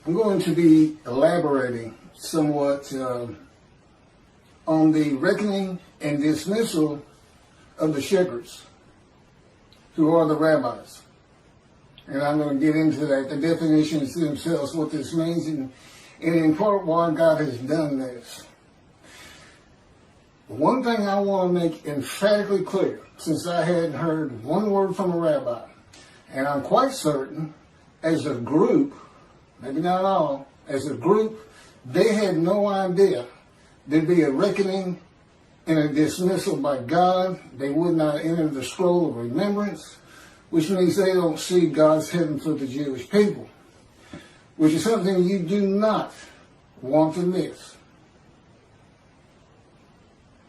I'm going to be elaborating somewhat on the reckoning and dismissal of the shepherds, who are the rabbis. And I'm going to get into that, the definitions themselves, what this means, and in part why God has done this. One thing I want to make emphatically clear, since I hadn't heard one word from a rabbi, and I'm quite certain, as a group, maybe not all, as a group, they had no idea there'd be a reckoning and a dismissal by God. They would not enter the scroll of remembrance, which means they don't see God's heaven for the Jewish people, which is something you do not want to miss.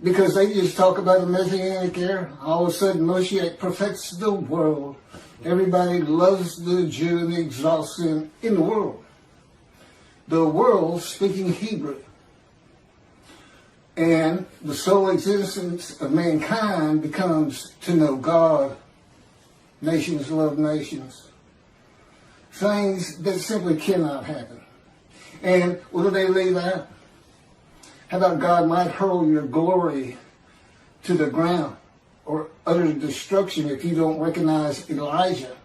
Because they just talk about the Messianic era. All of a sudden, Moshiach perfects the world. Everybody loves the Jew and exalts him in the world. The world speaking Hebrew. And the sole existence of mankind becomes to know God. Nations love nations. Things that simply cannot happen. And what do they leave out? How about God might hurl your glory to the ground or utter destruction if you don't recognize Elijah?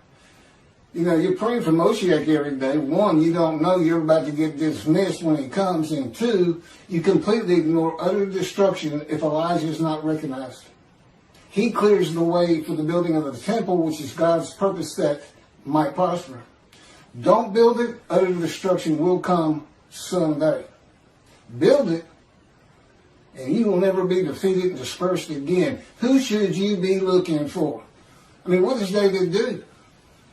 You know, you're praying for Moshiach every day. One, you don't know you're about to get dismissed when he comes. And two, you completely ignore utter destruction if Elijah is not recognized. He clears the way for the building of the temple, which is God's purpose that might prosper. Don't build it, utter destruction will come someday. Build it, and you will never be defeated and dispersed again. Who should you be looking for? I mean, what does David do?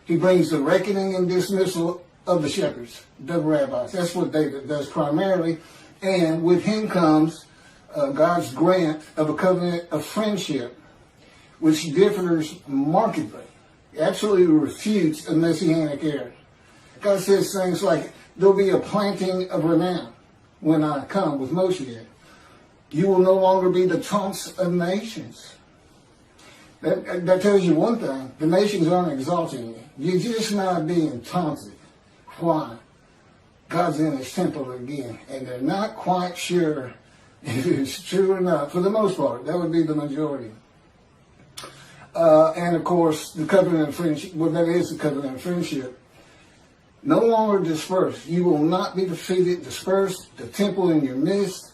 He brings the reckoning and dismissal of the shepherds, the rabbis. That's what David does primarily. And with him comes God's grant of a covenant of friendship, which differs markedly, absolutely refutes a messianic era. God says things like, there'll be a planting of renown when I come with Moshiach. You will no longer be the taunts of nations. That tells you one thing. The nations aren't exalting you. You're just not being taunted. Why? God's in his temple again. And they're not quite sure if it's true or not. For the most part, that would be the majority. And of course, the covenant of friendship. Well, that is the covenant of friendship. No longer dispersed. You will not be defeated, dispersed. The temple in your midst.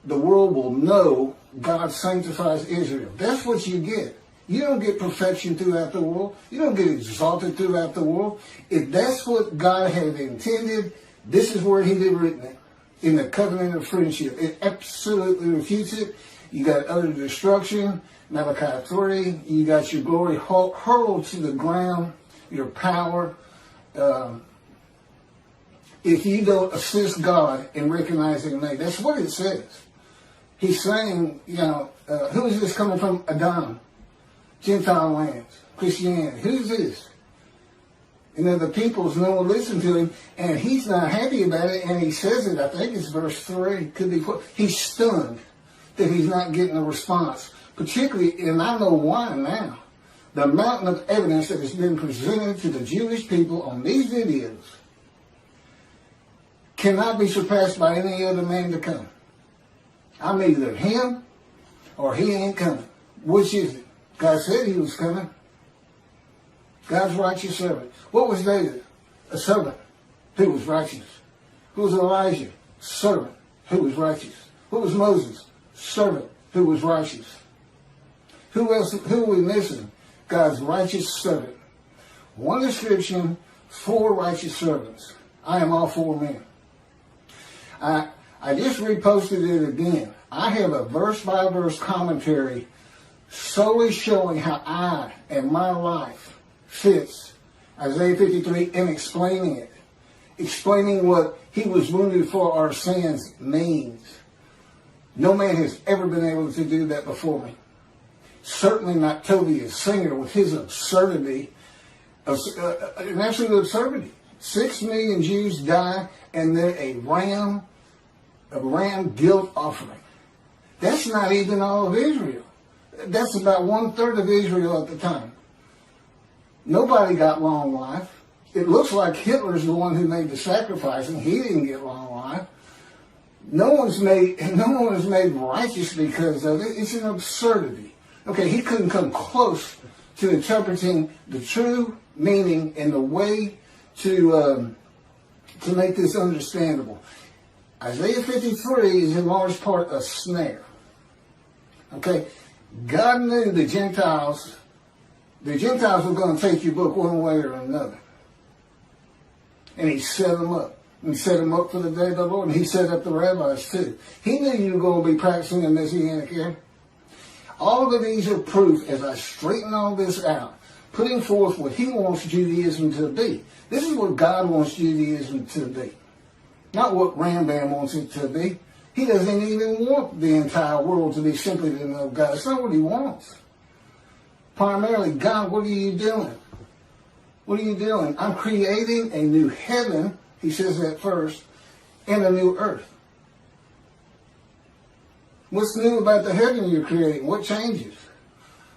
The world will know God sanctifies Israel. That's what you get. You don't get perfection throughout the world. You don't get exalted throughout the world. If that's what God had intended, this is where he did written it. In the covenant of friendship. It absolutely refutes it. You got utter destruction. Malachi 3. You got your glory hurled to the ground. Your power. If you don't assist God in recognizing me. That's what it says. He's saying, you know, who is this coming from? Adam, Gentile lands, Christianity. Who's this? You know, the peoples no one listen to him, and he's not happy about it, and he says it, I think it's verse 3, could be 4. He's stunned that he's not getting a response. Particularly, and I know why now, the mountain of evidence that has been presented to the Jewish people on these videos cannot be surpassed by any other man to come. I'm either him or he ain't coming. Which is it? God said he was coming. God's righteous servant. What was David? A servant who was righteous. Who was Elijah? Servant who was righteous. Who was Moses? Servant who was righteous. Who else? Who are we missing? God's righteous servant. One description, 4 righteous servants. I am all 4 men. I just reposted it again. I have a verse-by-verse commentary solely showing how I and my life fits Isaiah 53 and explaining it. Explaining what he was wounded for our sins means. No man has ever been able to do that before me. Certainly not Toby, Singer, with his absurdity, an absolute absurdity. 6 million Jews die, and then a ram guilt offering. That's not even all of Israel. That's about 1/3 of Israel at the time. Nobody got long life. It looks like Hitler's the one who made the sacrifice, and he didn't get long life. No one is made righteous because of it. It's an absurdity. Okay, he couldn't come close to interpreting the true meaning and the way to make this understandable. Isaiah 53 is in large part a snare. Okay, God knew the Gentiles were going to take your book one way or another. And he set them up. And he set them up for the day of the Lord. And he set up the rabbis too. He knew you were going to be practicing the Messianic era. All of these are proof, as I straighten all this out, putting forth what he wants Judaism to be. This is what God wants Judaism to be. Not what Rambam wants it to be. He doesn't even want the entire world to be simply to know God. It's not what he wants. Primarily, God, what are you doing? What are you doing? I'm creating a new heaven, he says that first, and a new earth. What's new about the heaven you're creating? What changes?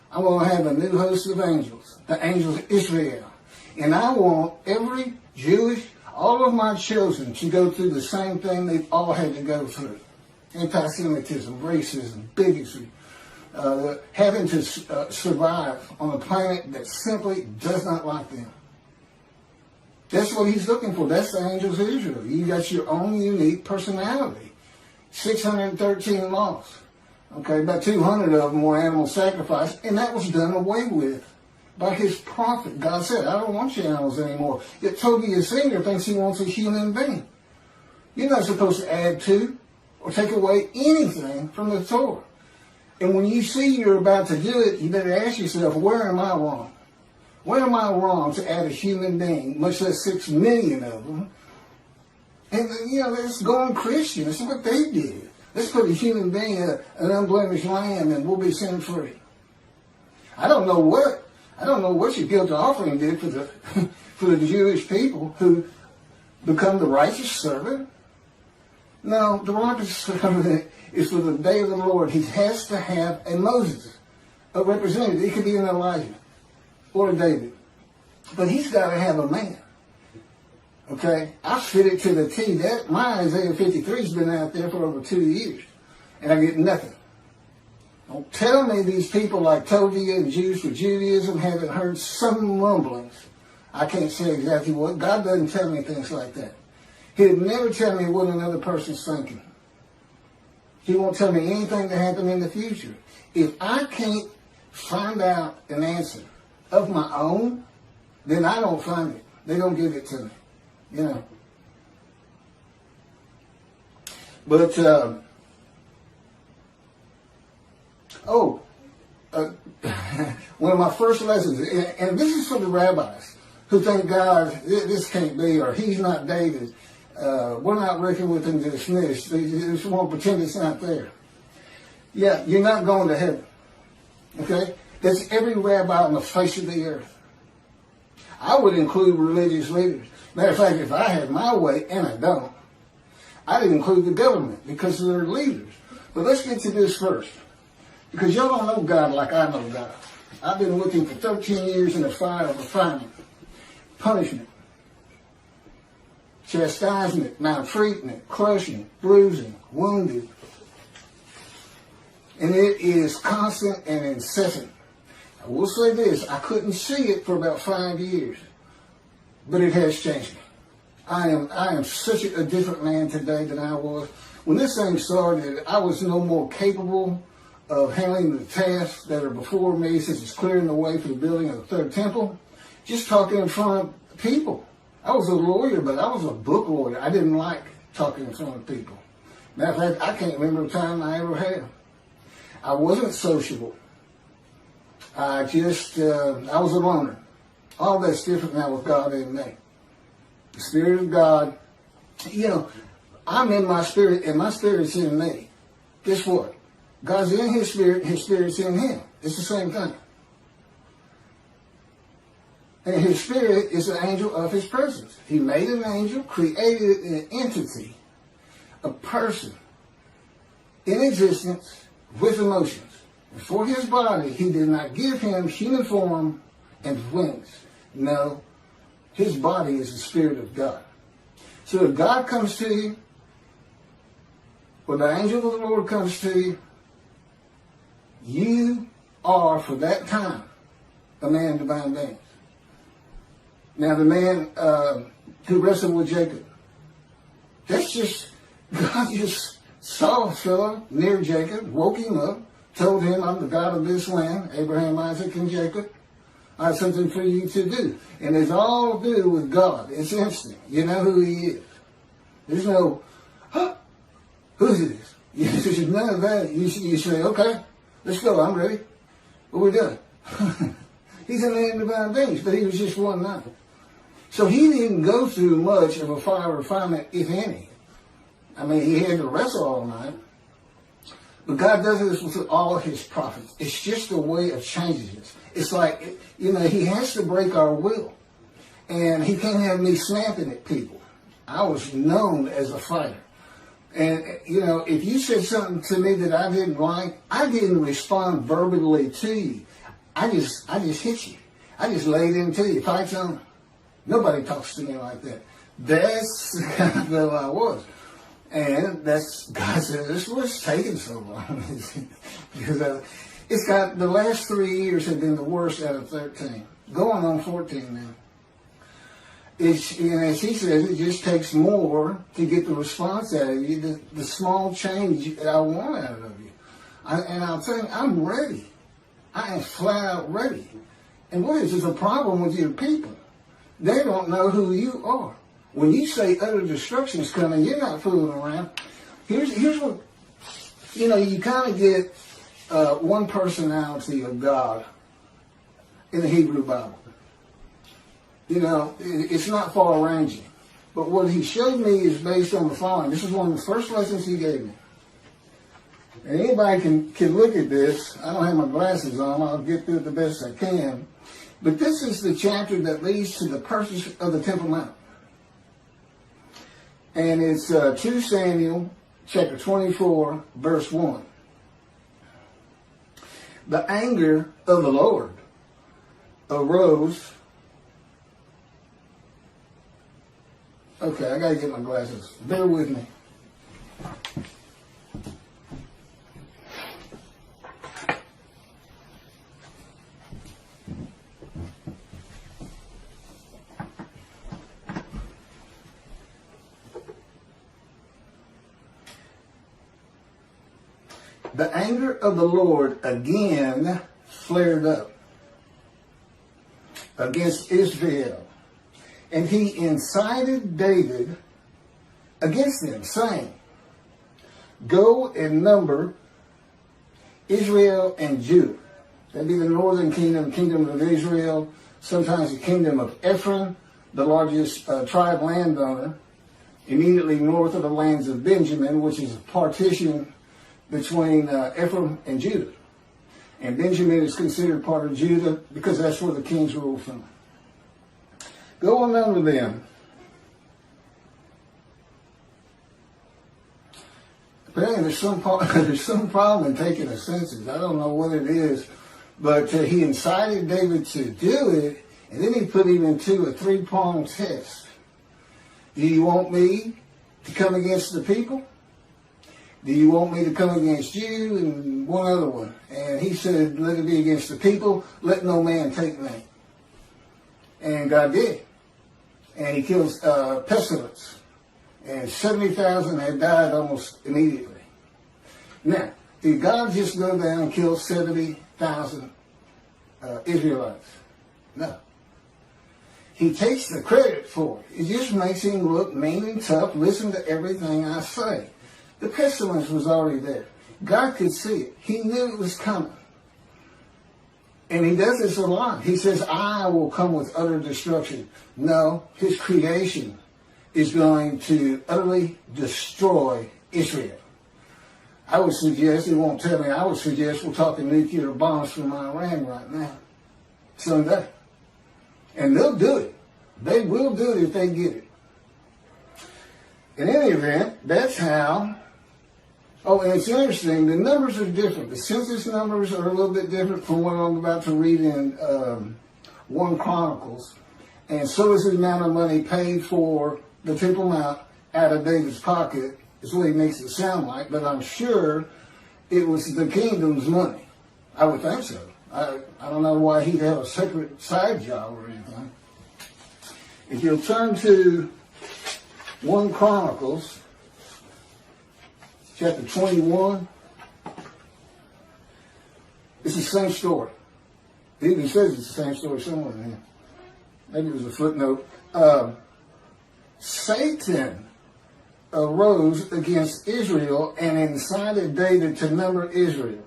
I'm going to have a new host of angels, the angels of Israel. And I want every Jewish, all of my children to go through the same thing they've all had to go through. Anti-Semitism, racism, bigotry, having to survive on a planet that simply does not like them. That's what he's looking for. That's the angels of Israel. You got your own unique personality. 613 laws. Okay, about 200 of them were animal sacrifice, and that was done away with by his prophet. God said, I don't want your animals anymore. Yet Toby, a senior, thinks he wants a human being. You're not supposed to add to or take away anything from the Torah. And when you see you're about to do it, you better ask yourself, where am I wrong? Where am I wrong to add a human being, much less 6 million of them? And, let's go on Christian. That's what they did. Let's put a human being, an unblemished lamb, and we'll be sin free. I don't know what your guilt offering did for the Jewish people who become the righteous servant. No, the righteous servant is for the day of the Lord. He has to have a Moses, a representative. It could be an Elijah or a David. But he's got to have a man. Okay? I fit it to the T. My Isaiah 53 has been out there for over 2 years. And I get nothing. Don't tell me these people like Tovia and Jews for Judaism haven't heard some rumblings. I can't say exactly what. God doesn't tell me things like that. He'd never tell me what another person's thinking. He won't tell me anything to happen in the future. If I can't find out an answer of my own, then I don't find it. They don't give it to me. But, one of my first lessons, and this is for the rabbis who think God, this can't be, or he's not David. We're not reckoning with him to dismiss. They just won't pretend it's not there. Yeah, you're not going to heaven. Okay? That's every rabbi on the face of the earth. I would include religious leaders. Matter of fact, if I had my way, and I don't, I'd include the government because they're leaders. But let's get to this first. Because y'all don't know God like I know God. I've been looking for 13 years in the fire of refinement, punishment, chastisement, maltreatment, crushing, bruising, wounded. And it is constant and incessant. I will say this, I couldn't see it for about 5 years, but it has changed me. I am such a different man today than I was. When this thing started, I was no more capable of handling the tasks that are before me, such as clearing the way for the building of the third temple, just talking in front of people. I was a lawyer, but I was a book lawyer. I didn't like talking in front of people. Matter of fact, I can't remember a time I ever had. I wasn't sociable. I was a loner. All that's different now with God in me. The Spirit of God, I'm in my spirit, and my spirit's in me. Guess what? God's in his spirit's in him. It's the same thing. And his spirit is an angel of his presence. He made an angel, created an entity, a person in existence with emotions. And for his body, he did not give him human form and wings. No. His body is the Spirit of God. So if God comes to you, or the angel of the Lord comes to you, you are, for that time, a man of divine beings. Now, the man who wrestled with Jacob, that's just, God just saw a fellow near Jacob, woke him up, told him, I'm the God of this land, Abraham, Isaac, and Jacob. I have something for you to do. And it's all to do with God. It's instant. You know who he is. There's no, huh? Who's this? There's none of that. You say, okay, let's go. I'm ready. What we doing? He's a man of divine beings, but he was just one night. So he didn't go through much of a fire refinement, if any. I mean, he had to wrestle all night. But God does this with all his prophets. It's just a way of changing us. It's like, you know, he has to break our will. And he can't have me snapping at people. I was known as a fighter. And, you know, if you said something to me that I didn't like, I didn't respond verbally to you. I just hit you. I just laid into you. Fights on. Nobody talks to me like that. That's the kind of fellow I was. And that's, God said, this was taking so long. Because it's got, the last 3 years have been the worst out of 13. Going on 14 now. It's, you know, as he says, it just takes more to get the response out of you, the small change that I want out of you. And I'll tell you, I'm ready. I am flat out ready. And what is a problem with your people? They don't know who you are. When you say utter destruction is coming, you're not fooling around. Here's what, you know, you kind of get one personality of God in the Hebrew Bible. You know, it's not far-ranging. But what he showed me is based on the following. This is one of the first lessons he gave me. And anybody can look at this. I don't have my glasses on. I'll get through it the best I can. But this is the chapter that leads to the purchase of the Temple Mount. And it's 2 Samuel chapter 24, verse 1. The anger of the Lord arose. Okay, I got to get my glasses. Bear with me. The anger of the Lord again flared up against Israel. And he incited David against them, saying, go and number Israel and Judah. That'd be the northern kingdom, kingdom of Israel, sometimes the kingdom of Ephraim, the largest tribe landowner, immediately north of the lands of Benjamin, which is a partition between Ephraim and Judah. And Benjamin is considered part of Judah because that's where the kings rule from. Go and number them. But anyway, there's some problem in taking a census. I don't know what it is, but he incited David to do it, and then he put him into a three-pronged test. Do you want me to come against the people? Do you want me to come against you? And one other one. And he said, let it be against the people. Let no man take me. And God did. And he kills pestilence. And 70,000 had died almost immediately. Now, did God just go down and kill 70,000 Israelites? No. He takes the credit for it. It just makes him look mean and tough. Listen to everything I say. The pestilence was already there. God could see it. He knew it was coming. And he does this a lot. He says, I will come with utter destruction. No, his creation is going to utterly destroy Israel. I would suggest, he won't tell me, I would suggest we're talking nuclear bombs from Iran right now. Someday. And they'll do it. They will do it if they get it. In any event, that's how. Oh, and it's interesting, the numbers are different. The census numbers are a little bit different from what I'm about to read in 1 Chronicles. And so is the amount of money paid for the Temple Mount out of David's pocket, is what he makes it sound like, but I'm sure it was the kingdom's money. I would think so. I don't know why he'd have a separate side job or anything. If you'll turn to 1 Chronicles, chapter 21, it's the same story. It even says it's the same story somewhere in here. Maybe it was a footnote. Satan arose against Israel and incited David to number Israel.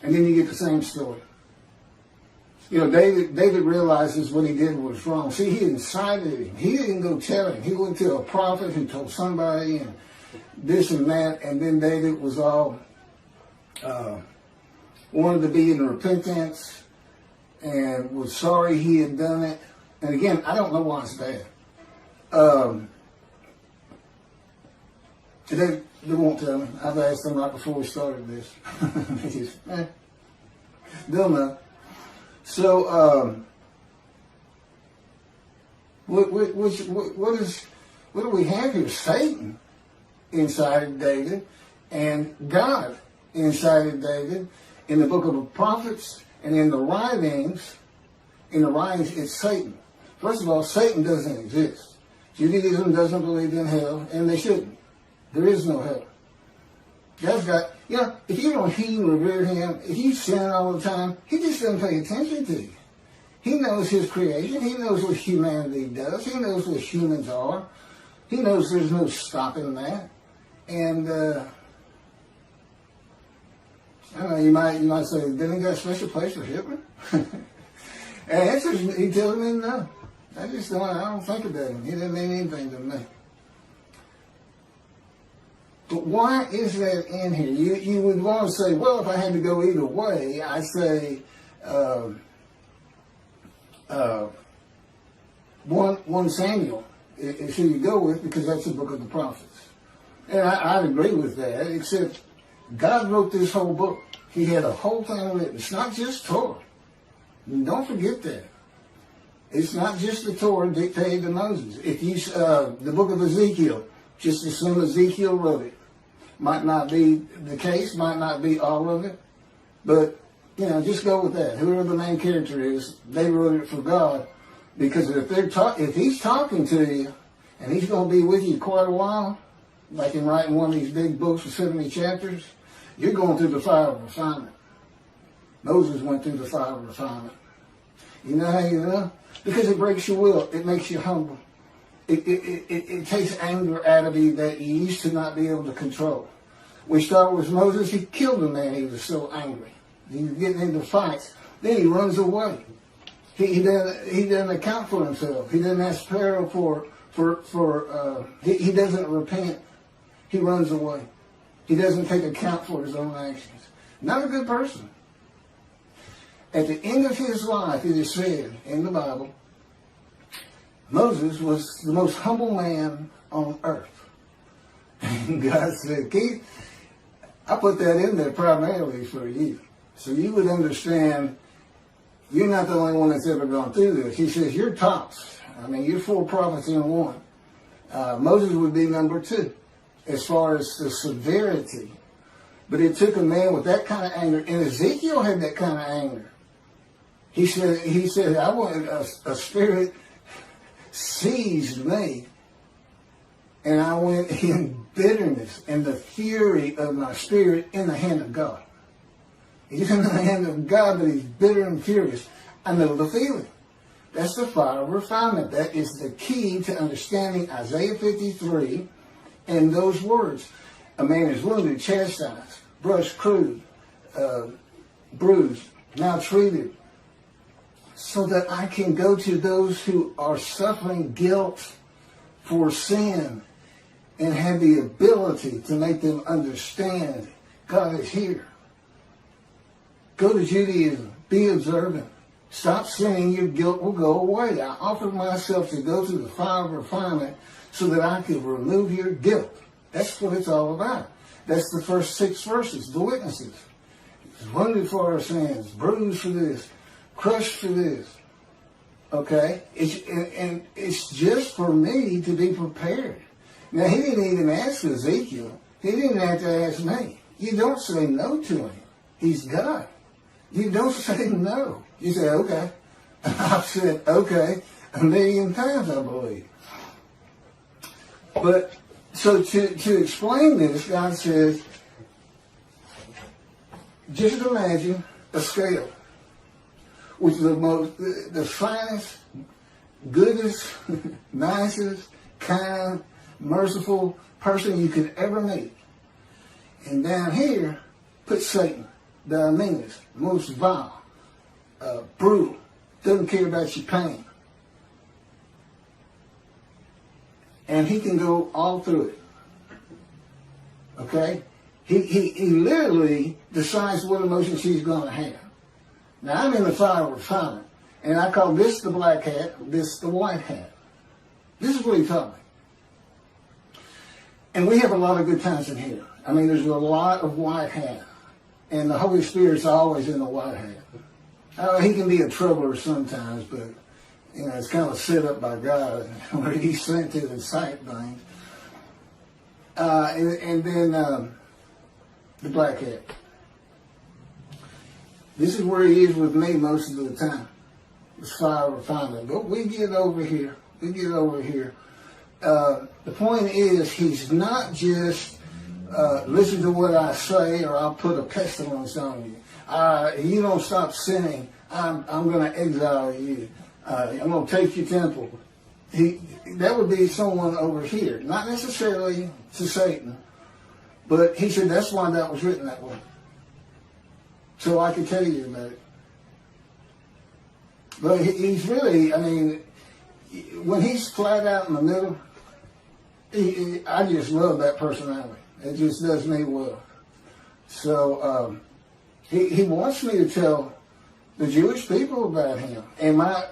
And then you get the same story. You know, David realizes what he did was wrong. See, he incited him. He didn't go tell him. He went to a prophet who told somebody and this and that. And then David was all wanted to be in repentance and was sorry he had done it. And again, I don't know why it's bad. They won't tell me. I've asked them right before we started this. They just, they'll know. So, what do we have here? Satan incited David, and God incited David in the book of the prophets, and in the writings. In the writings, it's Satan. First of all, Satan doesn't exist. Judaism doesn't believe in hell, and they shouldn't. There is no hell. God's got, you know, if you don't heed and revere him, if you sin all the time, he just doesn't pay attention to you. He knows his creation. He knows what humanity does. He knows what humans are. He knows there's no stopping that. And, I don't know, you might say, didn't he got a special place for Hitler? And he tells me no. I don't think about him. He doesn't mean anything to me. But why is that in here? You would want to say, well, if I had to go either way, I say 1 Samuel is who you go with, because that's the book of the prophets. And I'd agree with that, except God wrote this whole book. He had a whole thing written. It's not just Torah. Don't forget that. It's not just the Torah dictated to Moses. If you, the book of Ezekiel, just assume Ezekiel wrote it. Might not be the case, might not be all of it, but, you know, just go with that. Whoever the main character is, they wrote it for God, because if he's talking to you, and he's going to be with you quite a while, like in writing one of these big books with 70 chapters, you're going through the fire of refinement. Moses went through the fire of refinement. You know how you know? Because it breaks your will. It makes you humble. It takes anger out of you that you used to not be able to control. We start with Moses. He killed a man. He was so angry. He was getting into fights. Then he runs away. He doesn't account for himself. He doesn't ask Pharaoh he doesn't repent. He runs away. He doesn't take account for his own actions. Not a good person. At the end of his life, it is said in the Bible, Moses was the most humble man on earth. And God said, Keith, I put that in there primarily for you. So you would understand you're not the only one that's ever gone through this. He says, you're tops. I mean, you're 4 prophets in one. Moses would be number 2 as far as the severity. But it took a man with that kind of anger. And Ezekiel had that kind of anger. He said, I wanted a spirit seized me, and I went in bitterness and the fury of my spirit in the hand of God. He's in the hand of God, but he's bitter and furious. I know the feeling. That's the fire of refinement. That is the key to understanding Isaiah 53 and those words. A man is wounded, chastised, brushed, bruised, maltreated, so that I can go to those who are suffering guilt for sin and have the ability to make them understand God is here. Go to Judaism. Be observant. Stop sinning. Your guilt will go away. I offered myself to go through the fire of refinement so that I could remove your guilt. That's what it's all about. That's the first 6 verses, the witnesses. Wounded for our sins, bruised for this, crushed for this. Okay? And it's just for me to be prepared. Now, he didn't even ask Ezekiel. He didn't have to ask me. You don't say no to him. He's God. You don't say no. You say, okay. I've said, okay, 1,000,000 times, I believe. But, so to explain this, God says, just imagine a scale, which is the finest, goodest, nicest, kind, merciful person you could ever meet. And down here, put Satan, the meanest, most vile, brutal, doesn't care about your pain. And he can go all through it. Okay? He literally decides what emotions he's going to have. Now, I'm in the fire of refinement, and I call this the black hat, this the white hat. This is what he taught me. And we have a lot of good times in here. I mean, there's a lot of white hat. And the Holy Spirit's always in the white hat. He can be a troubler sometimes, but, you know, it's kind of set up by God, where he's sent to incite things. And then the black hat. This is where he is with me most of the time. It's fire refinement. But we get over here. The point is, he's not just listen to what I say, or I'll put a pestilence on you. You don't stop sinning, I'm going to exile you. I'm going to take your temple. That would be someone over here, not necessarily to Satan, but he said that's why that was written that way. So I can tell you about it. But he's really, I mean, when he's flat out in the middle, I just love that personality. It just does me well. So he wants me to tell the Jewish people about him. And my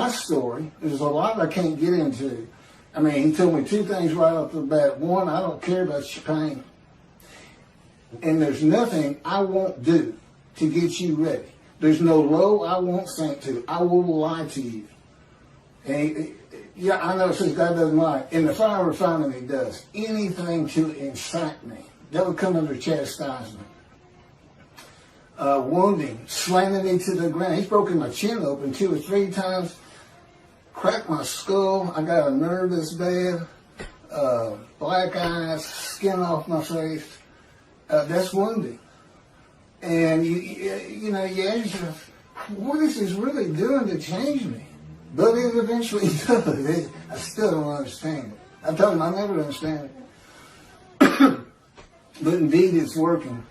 story, there's a lot I can't get into. I mean, he told me two things right off the bat. One, I don't care about your pain. And there's nothing I won't do to get you ready. There's no low I won't sink to. I will lie to you. And yeah, I know it says God doesn't lie. In the fire refinement, he does. Anything to incite me. That would come under chastisement. Wounding, slamming me to the ground. He's broken my chin open 2 or 3 times. Cracked my skull. I got a nerve this bad. Black eyes, skin off my face. That's wounding. And you ask yourself, what is this really doing to change me? But it eventually does. I still don't understand it. I told him I never understand it. But indeed it's working.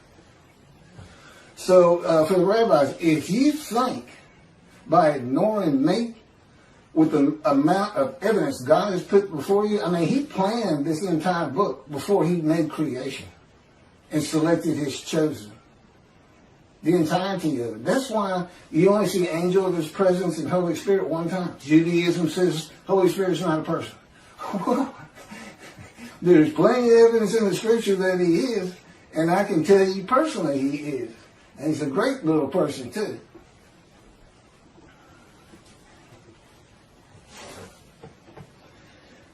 So for the rabbis, if you think by ignoring me with the amount of evidence God has put before you, I mean, he planned this entire book before he made creation and selected his chosen. The entirety of it. That's why you only see angel of his presence and Holy Spirit one time. Judaism says Holy Spirit's not a person. Well, there's plenty of evidence in the scripture that he is, and I can tell you personally he is. And he's a great little person too.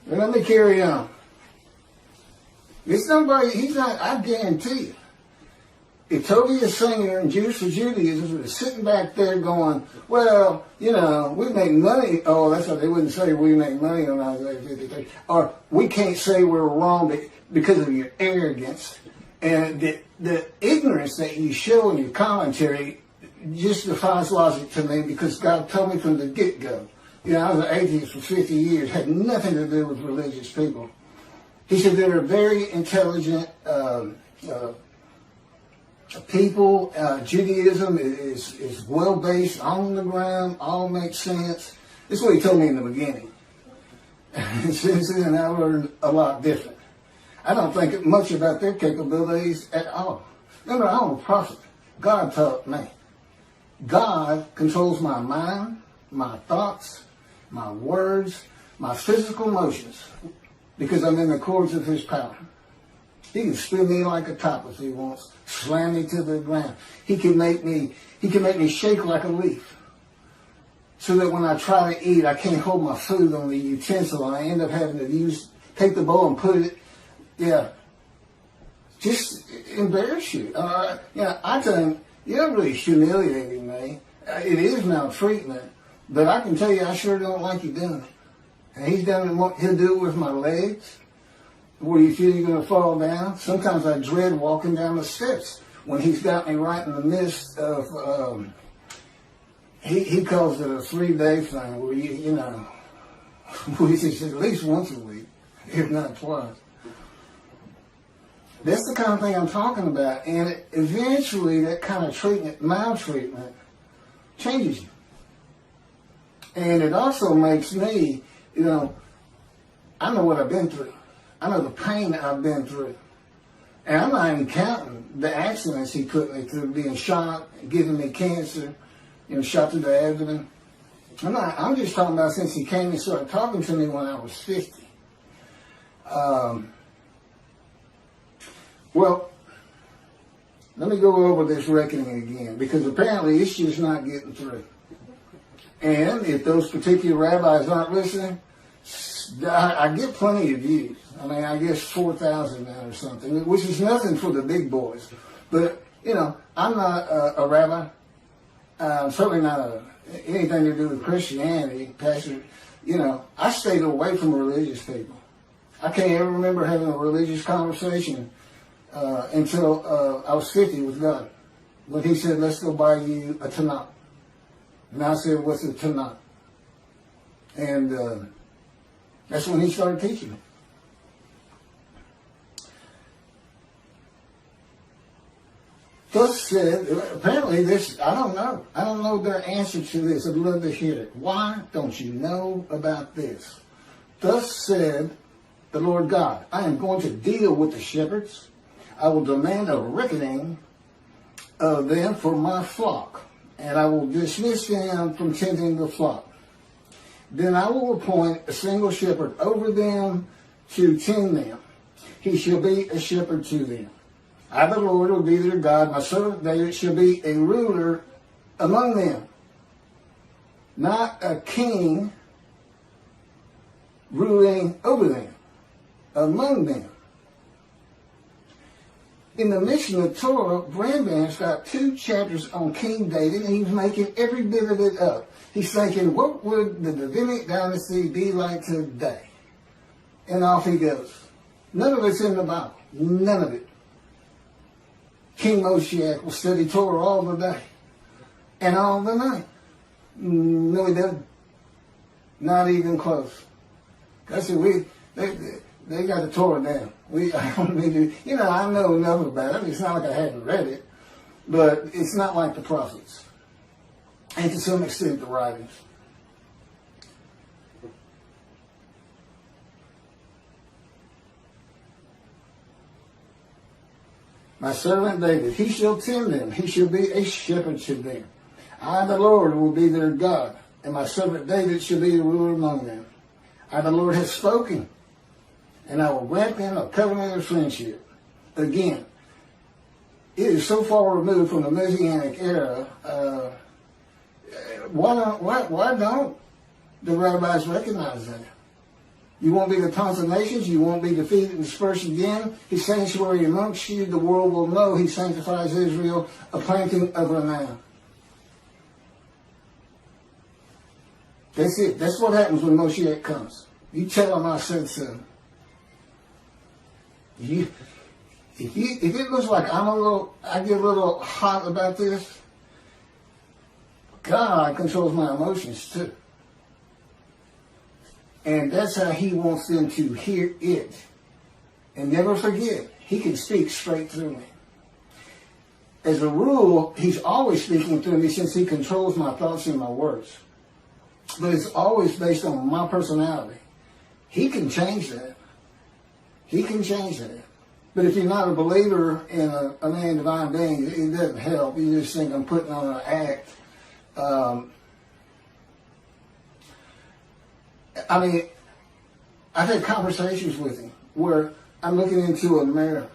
But let me carry on. He's not, I guarantee you. If Toby, singer and Jews for Judaism was sitting back there going, well, we make money. Oh, that's what they wouldn't say, we make money on Isaiah 53. Or we can't say we're wrong because of your arrogance. And the ignorance that you show in your commentary just defies logic to me, because God told me from the get-go. I was an atheist for 50 years, had nothing to do with religious people. He said they're very intelligent people. Judaism is well-based, on the ground, all makes sense. This is what he told me in the beginning. Since then, I learned a lot different. I don't think much about their capabilities at all. Remember, I'm a prophet. God taught me. God controls my mind, my thoughts, my words, my physical motions, because I'm in the cords of his power. He can spin me like a top if he wants, slam me to the ground. He can make me shake like a leaf. so that when I try to eat, I can't hold my food on the utensil, and I end up having to take the bowl and put it, just embarrass you. I tell him, you're really humiliating me. It is maltreatment, but I can tell you, I sure don't like you doing it. And he's done it. He'll do it with my legs, where you feel you're going to fall down. Sometimes I dread walking down the steps when he's got me right in the midst of. He calls it a 3-day thing, where we just at least once a week, if not twice. That's the kind of thing I'm talking about, and eventually that kind of treatment, maltreatment, changes you. And it also makes me, I know what I've been through. I know the pain I've been through. And I'm not even counting the accidents he put me through, being shot, giving me cancer, shot through the abdomen. I'm just talking about since he came and started talking to me when I was 50. Well, let me go over this reckoning again, because apparently it's just not getting through. And if those particular rabbis aren't listening, I get plenty of views. I guess 4,000 now or something, which is nothing for the big boys. But, I'm not a rabbi. Certainly not anything to do with Christianity, Pastor. I stayed away from religious people. I can't ever remember having a religious conversation until I was 50 with God. When he said, let's go buy you a Tanakh. And I said, what's a Tanakh? And that's when he started teaching me. Thus said, apparently this, I don't know. I don't know their answer to this. I'd love to hear it. Why don't you know about this? Thus said the Lord God, I am going to deal with the shepherds. I will demand a reckoning of them for my flock, and I will dismiss them from tending the flock. Then I will appoint a single shepherd over them to tend them. He shall be a shepherd to them. I, the Lord, will be their God. My servant David shall be a ruler among them. Not a king ruling over them, among them. In the Mishnah Torah, Rambam's got 2 chapters on King David, and he's making every bit of it up. He's thinking, what would the Davidic dynasty be like today? And off he goes. None of it's in the Bible. None of it. King Moshiach will study Torah all the day and all the night. No, he doesn't. Not even close. I said, they got the Torah down. I don't need to, I know enough about it. It's not like I hadn't read it, but it's not like the prophets, and to some extent the writings. My servant David, he shall tend them. He shall be a shepherd to them. I, the Lord, will be their God, and my servant David shall be the ruler among them. I, the Lord, have spoken, and I will grant them a covenant of friendship. Again, it is so far removed from the Messianic era. Why don't the rabbis recognize that? You won't be the tongues of nations. You won't be defeated and dispersed again. His sanctuary amongst you, the world will know. He sanctifies Israel, a planting of renown. That's it. That's what happens when Moshiach comes. You tell him I said so. If it looks like I get a little hot about this, God controls my emotions too. And that's how he wants them to hear it. And never forget, he can speak straight through me. As a rule, he's always speaking through me since he controls my thoughts and my words. But it's always based on my personality. He can change that. He can change that. But if you're not a believer in a man, divine being, it doesn't help. You just think I'm putting on an act. I've had conversations with him where I'm looking into a mirror,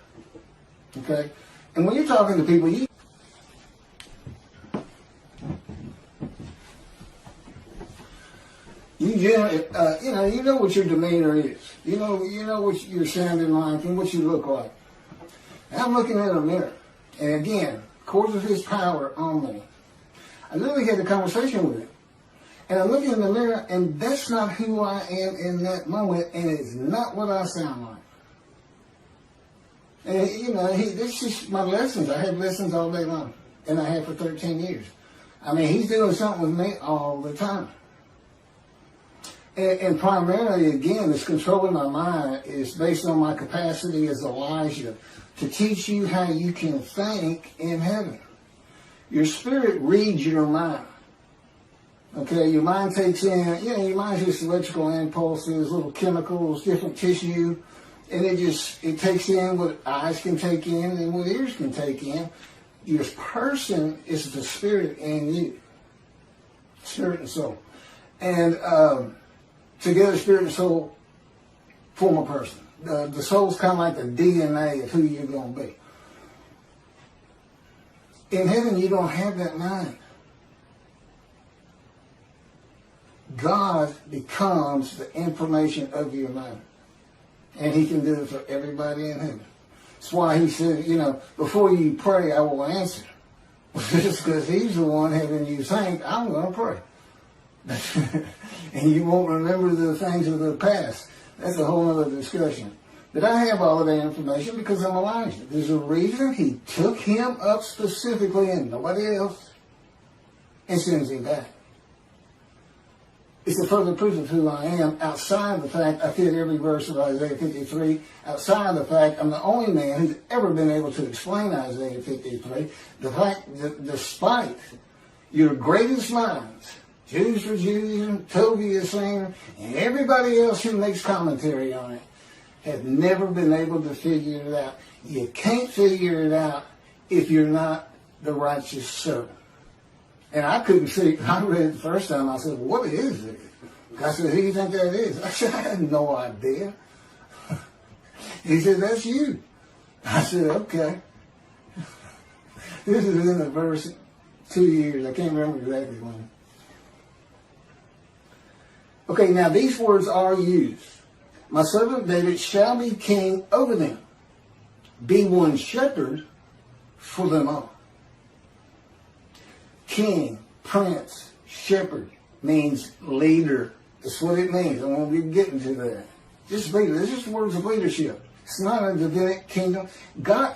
okay? And when you're talking to people, you know what your demeanor is. You know what you're sounding like and what you look like. And I'm looking in a mirror, and again, according to His power on me, I literally had a conversation with Him. And I'm looking in the mirror, and that's not who I am in that moment, and it's not what I sound like. And, this is my lessons. I have lessons all day long, and I have for 13 years. I mean, He's doing something with me all the time. And primarily, again, this controlling my mind is based on my capacity as Elijah to teach you how you can think in heaven. Your spirit reads your mind. Okay, your mind takes in, your mind's just electrical impulses, little chemicals, different tissue, and it takes in what eyes can take in and what ears can take in. Your person is the spirit in you, spirit and soul. And together, spirit and soul form a person. The soul's kind of like the DNA of who you're going to be. In heaven, you don't have that mind. God becomes the information of your mind. And He can do it for everybody in heaven. That's why He said, before you pray, I will answer. Just because He's the one having you think, I'm going to pray. And you won't remember the things of the past. That's a whole other discussion. But I have all of that information because I'm Elijah. There's a reason He took him up specifically and nobody else and sends him back. It's a further proof of who I am outside the fact I fit every verse of Isaiah 53, outside the fact I'm the only man who's ever been able to explain Isaiah 53, the fact that despite your greatest minds, Jews for Judaism, Toby Singer, and everybody else who makes commentary on it, have never been able to figure it out. You can't figure it out if you're not the righteous servant. And I couldn't see, I read it the first time, I said, what is it? I said, who do you think that is? I said, I had no idea. He said, that's you. I said, okay. This is in the verse 2 years, I can't remember exactly when. Okay, now these words are used. My servant David shall be king over them. Be one shepherd for them all. King, prince, shepherd means leader. That's what it means. I won't be getting to that. Just leader. This is words of leadership. It's not a Davidic kingdom. God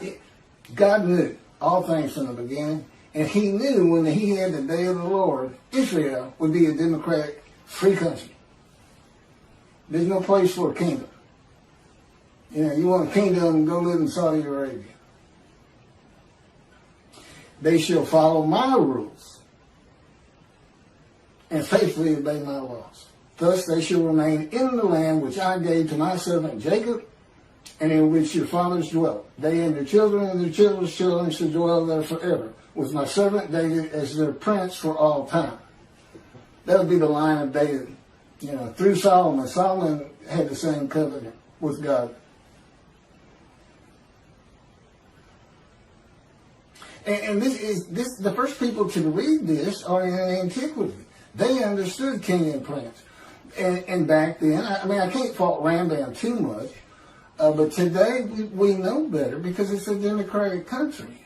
knew all things from the beginning, and He knew when He had the day of the Lord, Israel would be a democratic, free country. There's no place for a kingdom. You want a kingdom, go live in Saudi Arabia. They shall follow my rules and faithfully obey my laws. Thus they shall remain in the land which I gave to my servant Jacob, and in which your fathers dwelt. They and their children and their children's children shall dwell there forever, with my servant David as their prince for all time. That would be the line of David. Through Solomon. Solomon had the same covenant with God. And the first people to read this are in antiquity. They understood king and prince. And back then, I can't fault Rambam too much, but today we know better because it's a democratic country.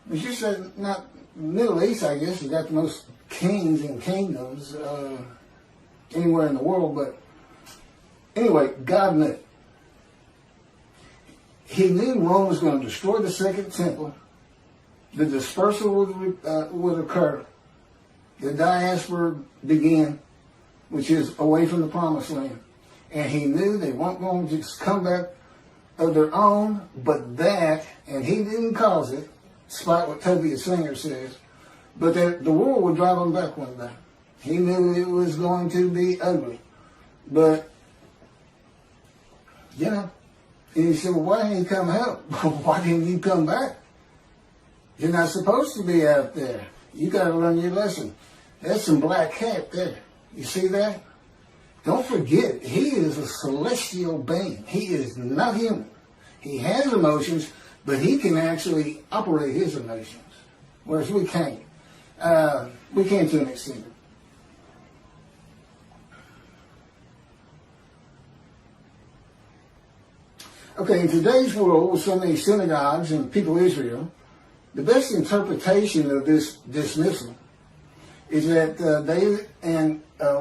It's just that not Middle East, I guess, has got the most kings and kingdoms anywhere in the world. But anyway, God knew. He knew Rome was going to destroy the second temple. The dispersal would occur. The diaspora began, which is away from the promised land. And he knew they weren't going to just come back of their own, but that, and he didn't cause it, despite what Toby Singer says, but that the world would drive them back one day. He knew it was going to be ugly. But, and he said, well, why didn't you come help? Why didn't you come back? You're not supposed to be out there. You got to learn your lesson. That's some black hat there. You see that? Don't forget, he is a celestial being. He is not human. He has emotions, but he can actually operate his emotions, whereas we can't. We can to an extent. Okay, in today's world, with so many synagogues and people of Israel, the best interpretation of this dismissal is that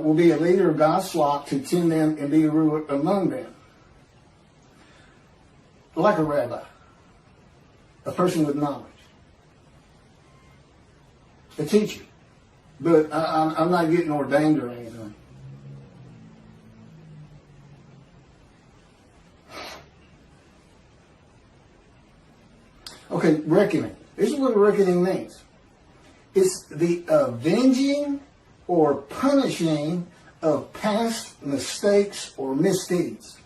will be a leader of God's flock to tend them and be a ruler among them. Like a rabbi, a person with knowledge, a teacher. But I'm not getting ordained or anything. Okay, reckoning. This is what reckoning means. It's the avenging or punishing of past mistakes or misdeeds.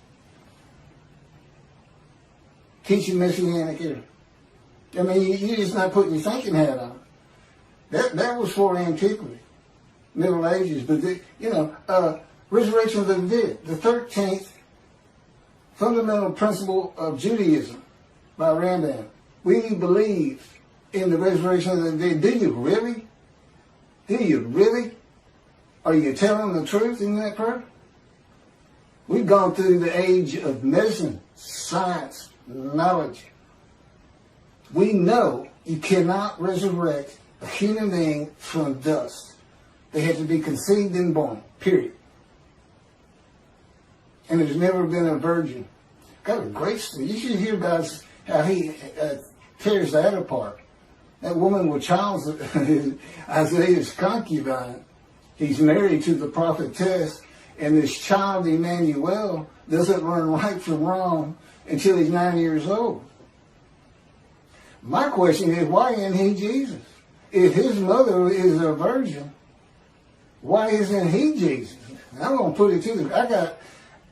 Teaching Messianic era. I mean, you're just not putting your thinking hat on. That was for antiquity, Middle Ages. But, resurrection of the dead, the 13th fundamental principle of Judaism by Rambam. We believe in the resurrection of the dead. Do you really? Do you really? Are you telling the truth in that prayer? We've gone through the age of medicine, science, knowledge. We know you cannot resurrect a human being from dust. They had to be conceived and born, period. And there's never been a virgin. Got a great story. You should hear about how he tears that apart. That woman with child, Isaiah's concubine, he's married to the prophetess, and this child, Emmanuel, doesn't learn right from wrong until he's 9 years old. My question is, why isn't he Jesus? If his mother is a virgin, why isn't he Jesus? I'm going to put it to them.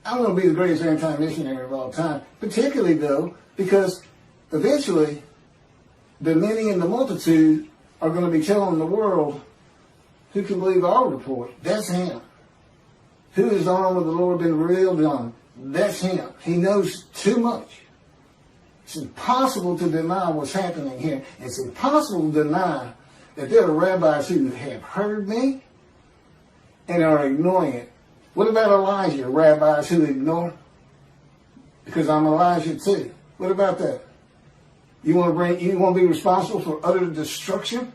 I'm going to be the greatest anti-missionary of all time, particularly, though, because eventually the many and the multitude are going to be telling the world who can believe our report. That's him. Who is the arm of the Lord been revealed on? That's him. He knows too much. It's impossible to deny what's happening here. It's impossible to deny that there are rabbis who have heard me and are ignoring it. What about Elijah? Rabbis who ignore? Because I'm Elijah too. What about that? You want to be responsible for utter destruction?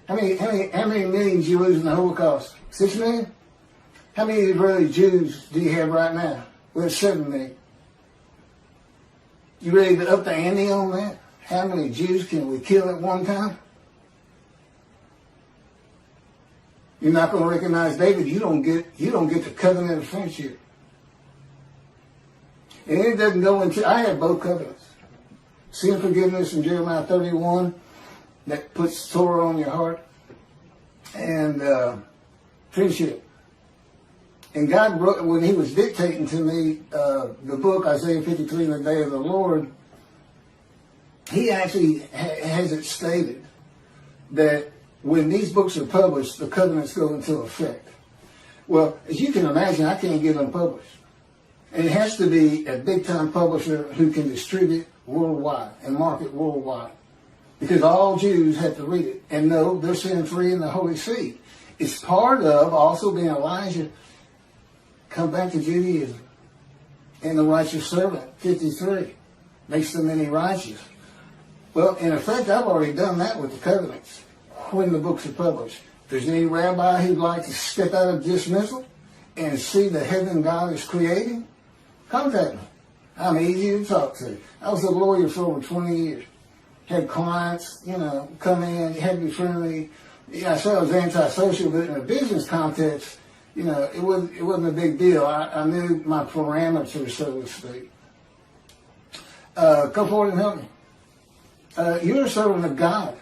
How many millions you lose in the Holocaust? 6 million? How many Israeli Jews do you have right now? We're 7 million. You ready to up the ante on that? How many Jews can we kill at one time? You're not going to recognize David. You don't get the covenant of friendship. And it doesn't go into. I have both covenants. Sin forgiveness in Jeremiah 31 that puts Torah on your heart, and friendship. And God wrote, when he was dictating to me the book, Isaiah 53 in the day of the Lord, he actually has it stated that when these books are published, the covenants go into effect. Well, as you can imagine, I can't get them published. And it has to be a big-time publisher who can distribute worldwide and market worldwide. Because all Jews have to read it and know they're sin-free in the Holy See. It's part of also being Elijah. Come back to Judaism. And the righteous servant, 53, makes the many righteous. Well, in effect, I've already done that with the covenants when the books are published. If there's any rabbi who'd like to step out of dismissal and see the heaven God is creating, contact me. I'm easy to talk to. I was a lawyer for over 20 years. Had clients, come in, had to be friendly. I said I was antisocial, but in a business context, it wasn't a big deal. I knew my parameters, so to speak. Come forward and help me. You're a servant of God.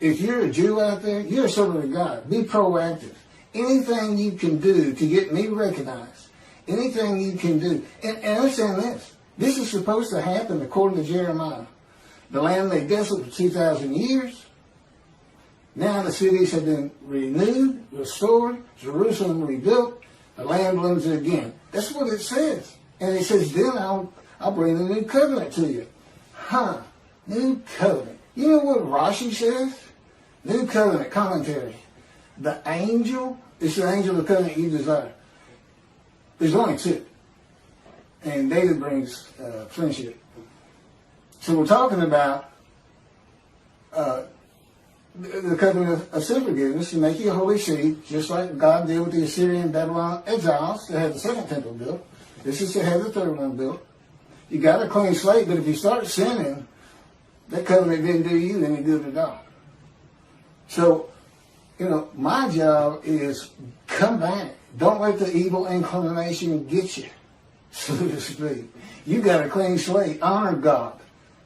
If you're a Jew out there, you're a servant of God. Be proactive. Anything you can do to get me recognized, anything you can do. And understand this. This is supposed to happen according to Jeremiah. The land lay desolate for 2,000 years. Now the cities have been renewed, restored, Jerusalem rebuilt, the land blooms again. That's what it says. And it says, then I'll bring a new covenant to you. New covenant. You know what Rashi says? New covenant commentary. The angel is the angel of the covenant you desire. There's only two. and David brings friendship. So we're talking about the covenant of sin forgiveness, to make you a holy seed, just like God did with the Assyrian Babylon exiles to have the second temple built. This is to have the third one built. You got a clean slate, but if you start sinning, that covenant didn't do you any good at all. So, my job is come back. Don't let the evil inclination get you, so to speak. You got a clean slate. Honor God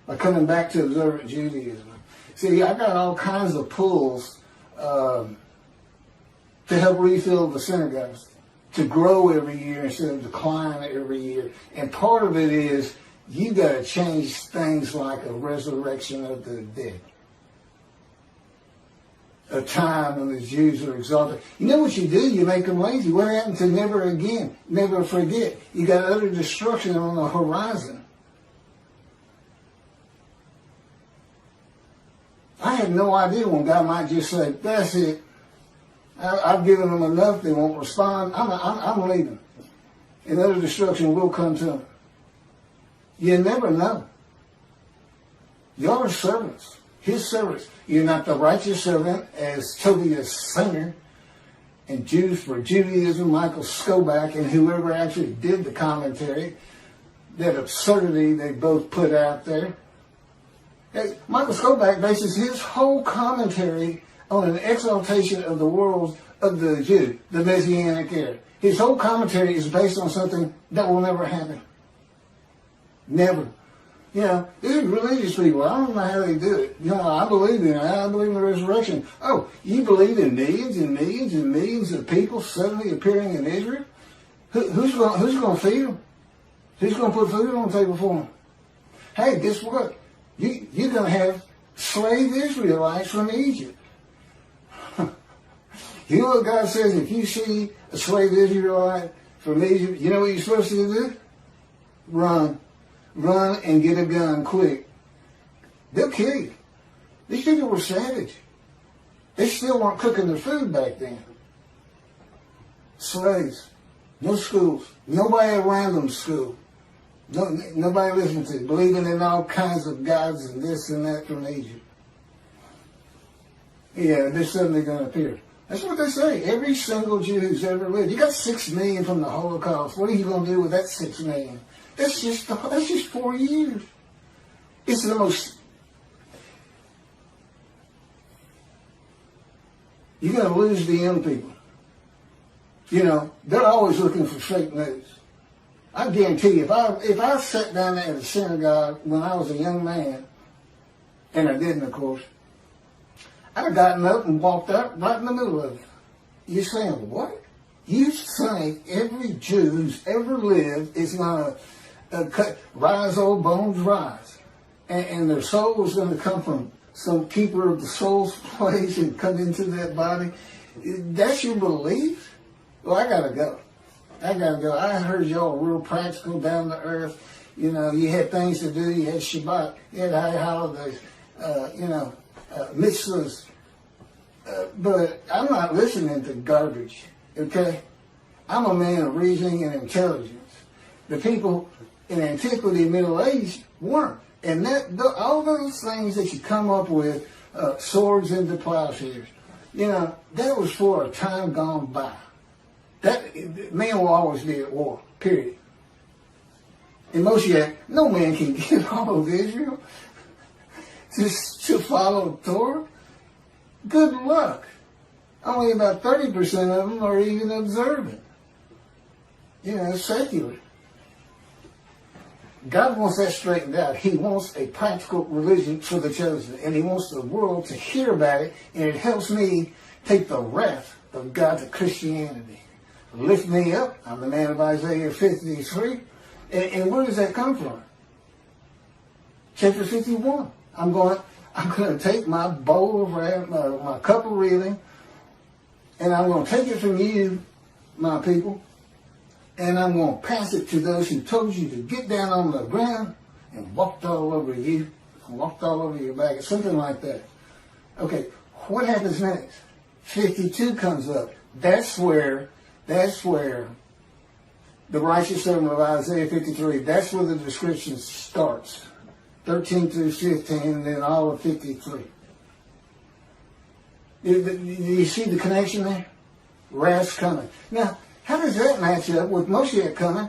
by coming back to observant Judaism. See, I got all kinds of pulls to help refill the synagogues, to grow every year instead of decline every year. And part of it is you got to change things like a resurrection of the dead. A time when the Jews are exalted. You know what you do? You make them lazy. What happened to never again? Never forget. You got utter destruction on the horizon. I had no idea when God might just say, that's it. I've given them enough. They won't respond. I'm leaving. And utter destruction will come to them. You never know. Y'all are servants. His servants. You're not the righteous servant, as Tobias Singer and Jews for Judaism, Michael Skoback, and whoever actually did the commentary. That absurdity they both put out there. Hey, Michael Skoback bases his whole commentary on an exaltation of the world of the Jew, the Messianic era. His whole commentary is based on something that will never happen. Never. These religious people, I don't know how they do it. I believe in it. I believe in the resurrection. Oh, you believe in millions and millions and millions of people suddenly appearing in Israel? Who's going to feed them? Who's going to put food on the table for them? Hey, guess what? You're going to have slave Israelites from Egypt. You know what God says? If you see a slave Israelite from Egypt, you know what you're supposed to do? Run. Run and get a gun quick. They'll kill you. These people were savage. They still weren't cooking their food back then. Slaves. No schools. Nobody around them school. Nobody listening to it. Believing in all kinds of gods and this and that from Egypt. Yeah, they're suddenly going to appear. That's what they say. Every single Jew who's ever lived. You got 6 million from the Holocaust. What are you going to do with that 6 million? That's just 4 years. It's the most. You're going to lose the young people. They're always looking for fake news. I guarantee you, if I sat down there at a synagogue when I was a young man, and I didn't, of course, I'd have gotten up and walked out right in the middle of it. You're saying, what? You think every Jew who's ever lived is going to rise, old bones, rise. And their soul is going to come from some keeper of the soul's place and come into that body? That's your belief? Well, I got to go. I heard y'all real practical, down to earth. You had things to do. You had Shabbat. You had high holidays. Mitzvahs. But I'm not listening to garbage, okay? I'm a man of reasoning and intelligence. The people in antiquity and Middle Age weren't. And all those things that you come up with, swords into plowshares, that was for a time gone by. Man will always be at war, period. In Moshiach, no man can get all of Israel to follow Torah. Good luck. Only about 30% of them are even observant. Secular. God wants that straightened out. He wants a practical religion for the chosen. And He wants the world to hear about it. And it helps me take the wrath of God to Christianity. Lift me up. I'm the man of Isaiah 53. And where does that come from? Chapter 51. I'm going to take my bowl of wrath, my cup of reeling, and I'm going to take it from you, my people, and I'm going to pass it to those who told you to get down on the ground and walked all over you, and walked all over your back, something like that. Okay, what happens next? 52 comes up. That's where the righteous servant of Isaiah 53. That's where the description starts. 13 through 15, and then all of 53. You see the connection there? Wrath's coming. Now, how does that match up with Moshiach coming?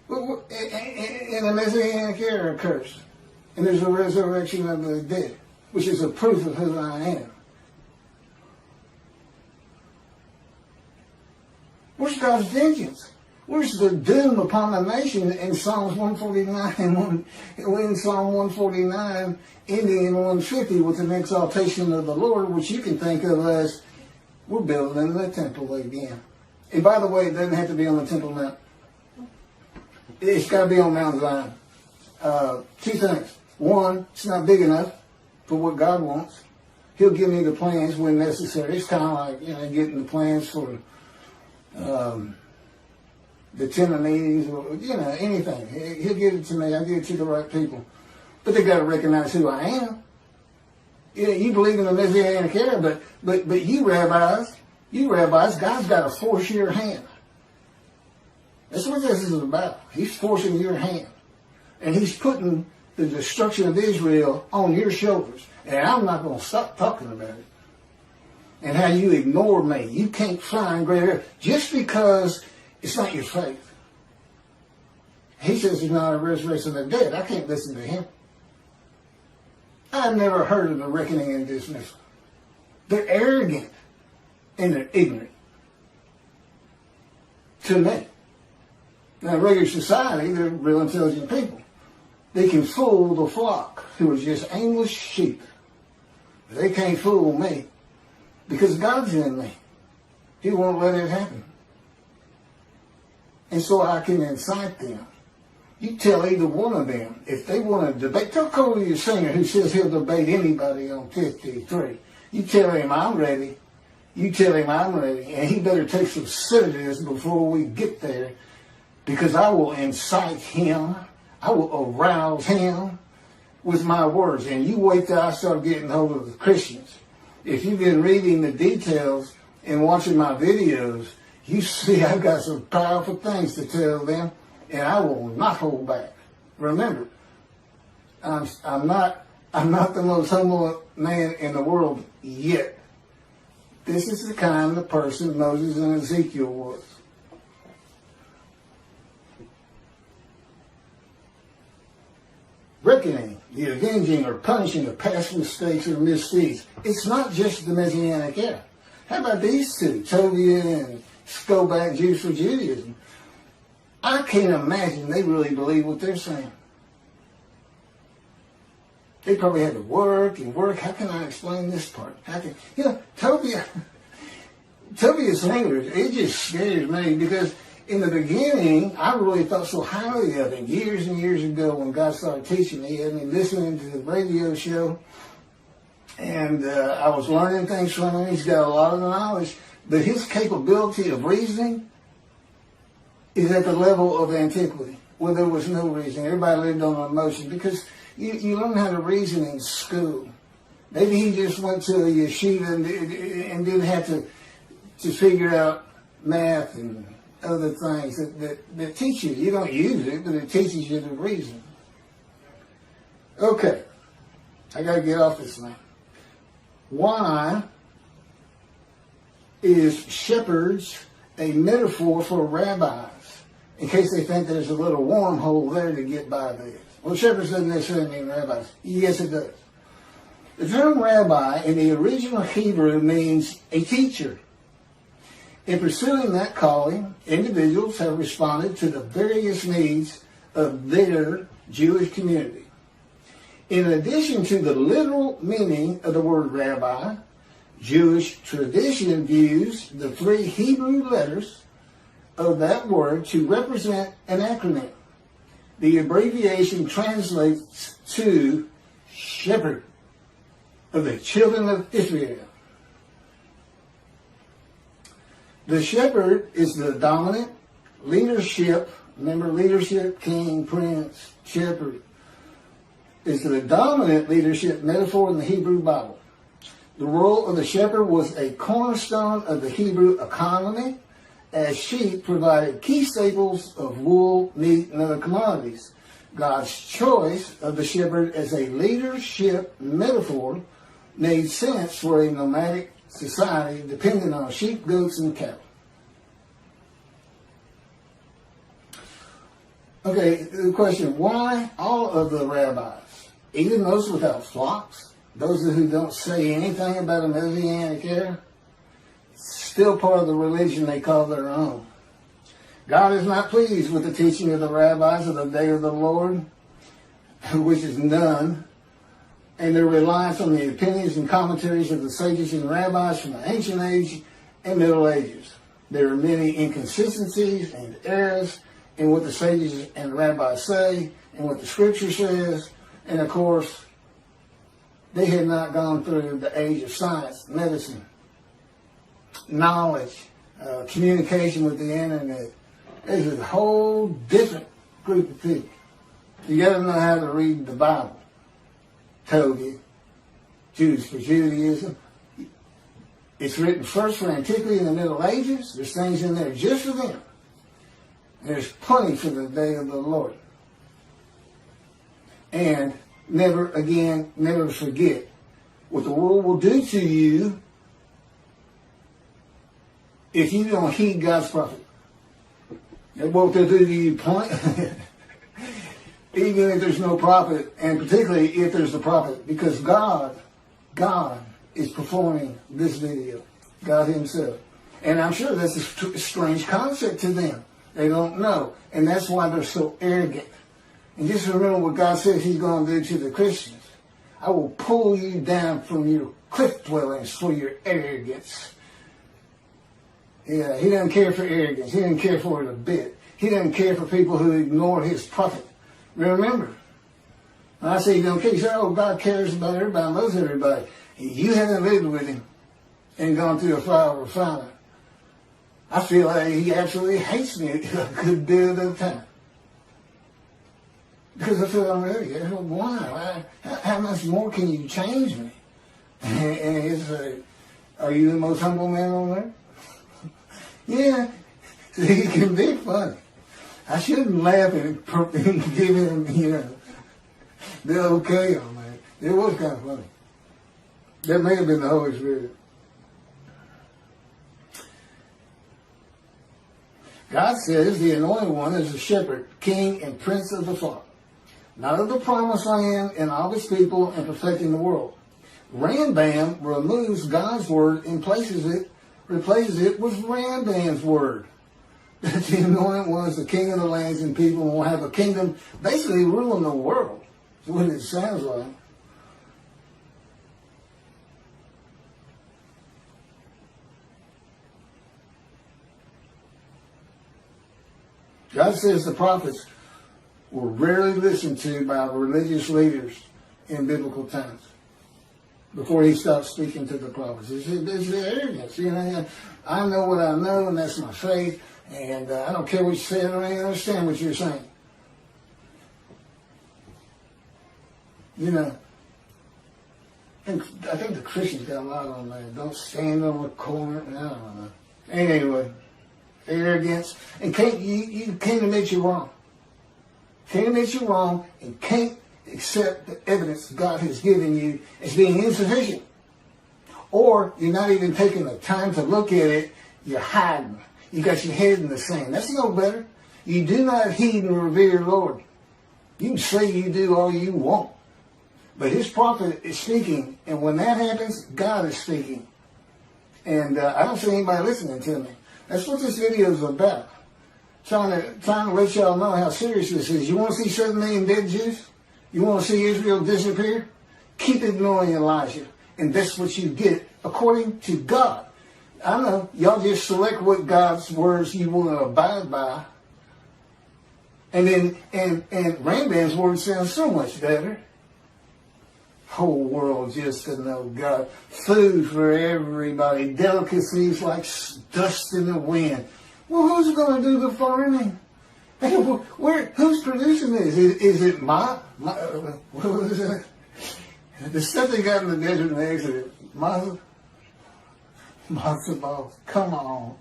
And the Messianic era occurs. And there's a resurrection of the dead, which is a proof of who I am. Where's God's vengeance? Where's the doom upon the nation in Psalms 149 in Psalm 149, ending in 150 with an exaltation of the Lord, which you can think of as we're building the temple again. And by the way, it doesn't have to be on the Temple Mount. It's got to be on Mount Zion. Two things. One, it's not big enough for what God wants. He'll give me the plans when necessary. It's kind of like, getting the plans for the tenant meetings or, anything. He'll give it to me. I'll give it to the right people. But they got to recognize who I am. You believe in the Messianic era, but you rabbis, God's got to force your hand. That's what this is about. He's forcing your hand. And he's putting the destruction of Israel on your shoulders. And I'm not going to stop talking about it. And how you ignore me. You can't find greater just because it's not your faith. He says he's not a resurrection of the dead. I can't listen to him. I've never heard of the reckoning and dismissal. They're arrogant and they're ignorant. To me. Now, in regular society, they're real intelligent people. They can fool the flock, who are just aimless sheep. But they can't fool me, because God's in me. He won't let it happen. And so I can incite them. You tell either one of them, if they want to debate, tell Cody the singer who says he'll debate anybody on 53. You tell him I'm ready. You tell him I'm ready. And he better take some sedatives before we get there, because I will incite him. I will arouse him with my words. And you wait till I start getting hold of the Christians. If you've been reading the details and watching my videos, you see I've got some powerful things to tell them, and I will not hold back. Remember, I'm not the most humble man in the world yet. This is the kind of person Moses and Ezekiel was. Reckoning, the avenging or punishing of past mistakes or misdeeds. It's not just the Messianic era. How about these two, Tobiah and Skobac, Jews for Judaism? I can't imagine they really believe what they're saying. They probably had to work and work. How can I explain this part? Tobiah's language, it just scares me, because in the beginning, I really thought so highly of him. Years and years ago, when God started teaching me, he had me listening to the radio show, and I was learning things from him. He's got a lot of knowledge, but his capability of reasoning is at the level of antiquity, where there was no reasoning. Everybody lived on emotion, because you learn how to reason in school. Maybe he just went to a yeshiva and didn't have to figure out math and other things that teach you. You don't use it, but it teaches you to reason. Okay, I got to get off this thing. Why is shepherds a metaphor for rabbis? In case they think there's a little wormhole there to get by this. Well, shepherds doesn't necessarily mean rabbis. Yes, it does. The term rabbi in the original Hebrew means a teacher. In pursuing that calling, individuals have responded to the various needs of their Jewish community. In addition to the literal meaning of the word rabbi, Jewish tradition views the three Hebrew letters of that word to represent an acronym. The abbreviation translates to shepherd of the children of Israel. The shepherd is the dominant leadership. Remember, leadership, king, prince, shepherd is the dominant leadership metaphor in the Hebrew Bible. The role of the shepherd was a cornerstone of the Hebrew economy as sheep provided key staples of wool, meat, and other commodities. God's choice of the shepherd as a leadership metaphor made sense for a nomadic society dependent on sheep, goats, and cattle. Okay, the question, why all of the rabbis, even those without flocks, those who don't say anything about a Messianic era, still part of the religion they call their own? God is not pleased with the teaching of the rabbis of the day of the Lord, which is none, and their reliance on the opinions and commentaries of the sages and rabbis from the ancient age and Middle Ages. There are many inconsistencies and errors in what the sages and rabbis say and what the scripture says, and of course, they had not gone through the age of science, medicine, knowledge, communication with the internet. There's a whole different group of people. You got to know how to read the Bible. Toby, Jews for Judaism. It's written first for antiquity in the Middle Ages. There's things in there just for them. There's plenty for the day of the Lord. And never forget what the world will do to you if you don't heed God's prophet. And what they'll do to you, even if there's no prophet, and particularly if there's a prophet, because God is performing this video, God himself. And I'm sure that's a strange concept to them. They don't know. And that's why they're so arrogant. And just remember what God says he's going to do to the Christians. I will pull you down from your cliff dwellings for your arrogance. Yeah, he doesn't care for arrogance. He doesn't care for it a bit. He doesn't care for people who ignore his prophet. Remember, when I say he don't care, you say, oh, God cares about everybody, loves everybody. You haven't lived with him and gone through a fire refinement. I feel like he absolutely hates me a good deal of the time. Because I feel I'm ready. Why? How much more can you change me? And it's like, are you the most humble man on earth? Yeah, he can be funny. I shouldn't laugh and give him, the okay on that. It was kind of funny. That may have been the Holy Spirit. God says the anointed one is a shepherd, king, and prince of the flock, not of the promised land and all its people and perfecting the world. Rambam removes God's word and replaces it with Rambam's word. That the anointed one is the king of the lands and people will have a kingdom basically ruling the world. That's what it sounds like. God says the prophets were rarely listened to by religious leaders in biblical times before he stopped speaking to the prophets. It's the arrogance. I know what I know, and that's my faith, and I don't care what you say. I don't even understand what you're saying. I think the Christians got a lot on that. Don't stand on the corner. I don't know. Anyway, arrogance. And you can't admit you're wrong. Can't admit you're wrong and can't accept the evidence God has given you as being insufficient. Or you're not even taking the time to look at it. You're hiding. You got your head in the sand. That's no better. You do not heed and revere the Lord. You can say you do all you want. But his prophet is speaking, and when that happens, God is speaking. And I don't see anybody listening to me. That's what this video is about. Trying to let y'all know how serious this is. You want to see 7 million dead Jews? You want to see Israel disappear? Keep ignoring Elijah. And that's what you get according to God. I know, y'all just select what God's words you want to abide by. And then, and Rambam's word sounds so much better. Whole world just to know God. Food for everybody. Delicacies like dust in the wind. Well, who's going to do the farming? Hey, who's producing this? Is it what was that? The stuff they got in the desert and Exodus. Matzo balls. Come on.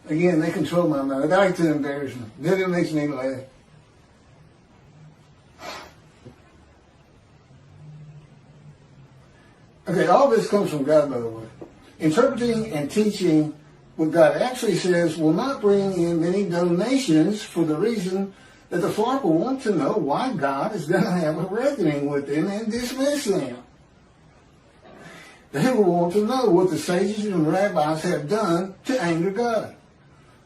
Again, they control my mind. They like to embarrass me. Then it makes me laugh. Okay, all this comes from God, by the way. Interpreting and teaching what God actually says will not bring in many donations for the reason that the flock will want to know why God is going to have a reckoning with them and dismiss them. They will want to know what the sages and rabbis have done to anger God.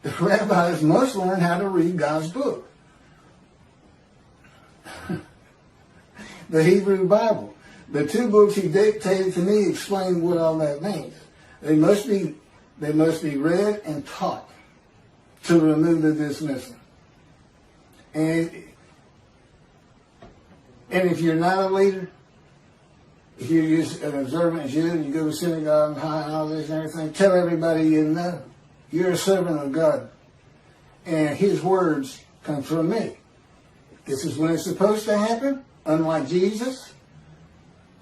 The rabbis must learn how to read God's book, the Hebrew Bible. The two books he dictated to me explain what all that means. They must be read and taught to remove the dismissal. And if you're not a leader, if you're just an observant Jew and you go to synagogue and all this and everything, tell everybody you know. You're a servant of God. And his words come from me. This is when it's supposed to happen, unlike Jesus,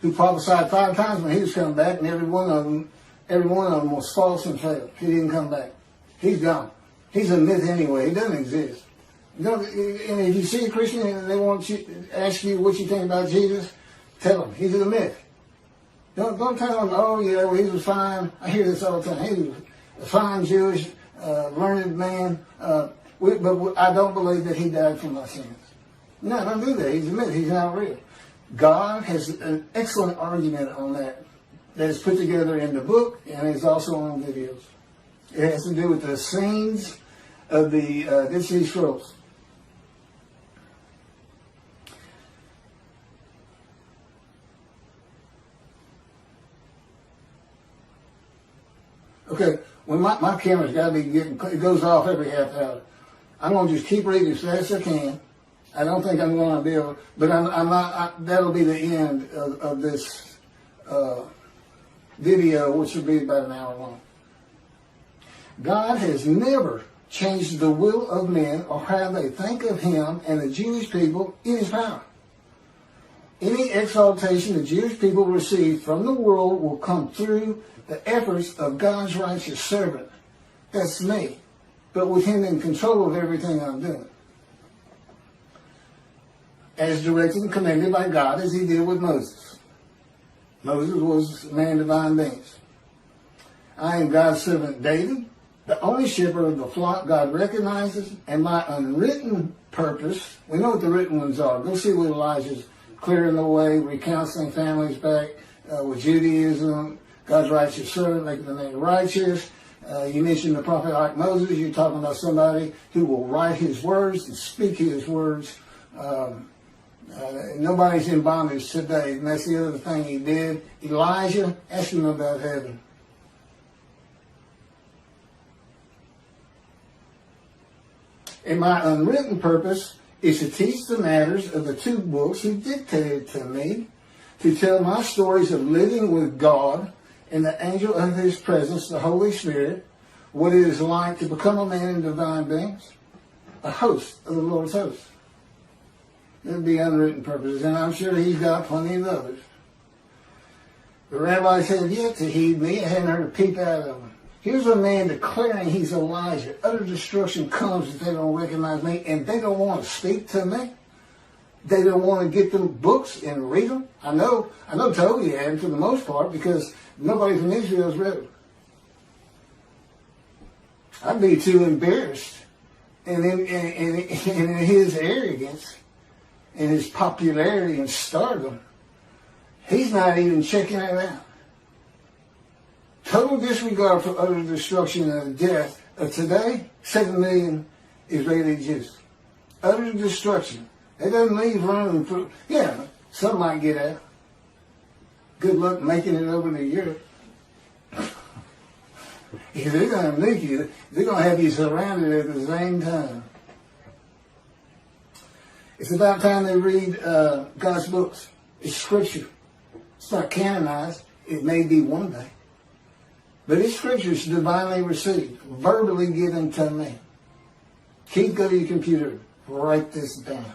who prophesied 5 times when he was coming back, and every one of them was false and failed. He didn't come back. He's gone. He's a myth anyway. He doesn't exist. And if you see a Christian and they want to ask you what you think about Jesus, tell them he's a myth. Don't tell them, oh yeah, well, he was fine. I hear this all the time. He was a fine Jewish, learned man. But I don't believe that he died for my sins. No, don't do that. He's a myth. He's not real. God has an excellent argument on that is put together in the book and is also on videos. It has to do with the scenes of the Dead Sea Scrolls. Okay, when my camera's got to be it goes off every half hour. I'm going to just keep reading as fast as I can. I don't think I'm going to be able, but I'm not. That'll be the end of this video, which will be about an hour long. God has never changed the will of men or how they think of him and the Jewish people in his power. Any exaltation the Jewish people receive from the world will come through the efforts of God's righteous servant. That's me, but with him in control of everything I'm doing, as directed and commanded by God, as he did with Moses. Moses was a man of divine beings. I am God's servant David, the only shepherd of the flock God recognizes, and my unwritten purpose, we know what the written ones are. Go see what Elijah's clearing the way, recounseling families back with Judaism, God's righteous servant, making the name righteous. You mentioned the prophet like Moses. You're talking about somebody who will write his words and speak his words. Nobody's in bondage today, and that's the other thing he did. Elijah, asked him about heaven. And my unwritten purpose is to teach the matters of the two books he dictated to me, to tell my stories of living with God and the angel of his presence, the Holy Spirit, what it is like to become a man in divine beings, a host of the Lord's host. It would be unwritten purposes, and I'm sure he's got plenty of others. The rabbis have yet to heed me. I hadn't heard a peep out of them. Here's a man declaring he's Elijah. Utter destruction comes if they don't recognize me, and they don't want to speak to me. They don't want to get them books and read them. I know Toby had for the most part, because nobody from Israel has read them. I'd be too embarrassed, and in his arrogance and his popularity and stardom, he's not even checking it out. Total disregard for utter destruction and death of today, 7 million Israeli Jews. Utter destruction. They doesn't leave room for, some might get out. Good luck making it over to Europe. If they're going to nuke you, they're going to have you surrounded at the same time. It's about time they read God's books. It's scripture. It's not canonized. It may be one day. But it's scriptures divinely received, verbally given to me. Keith, go to your computer. Write this down.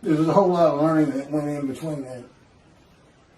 There's a whole lot of learning that went in between that.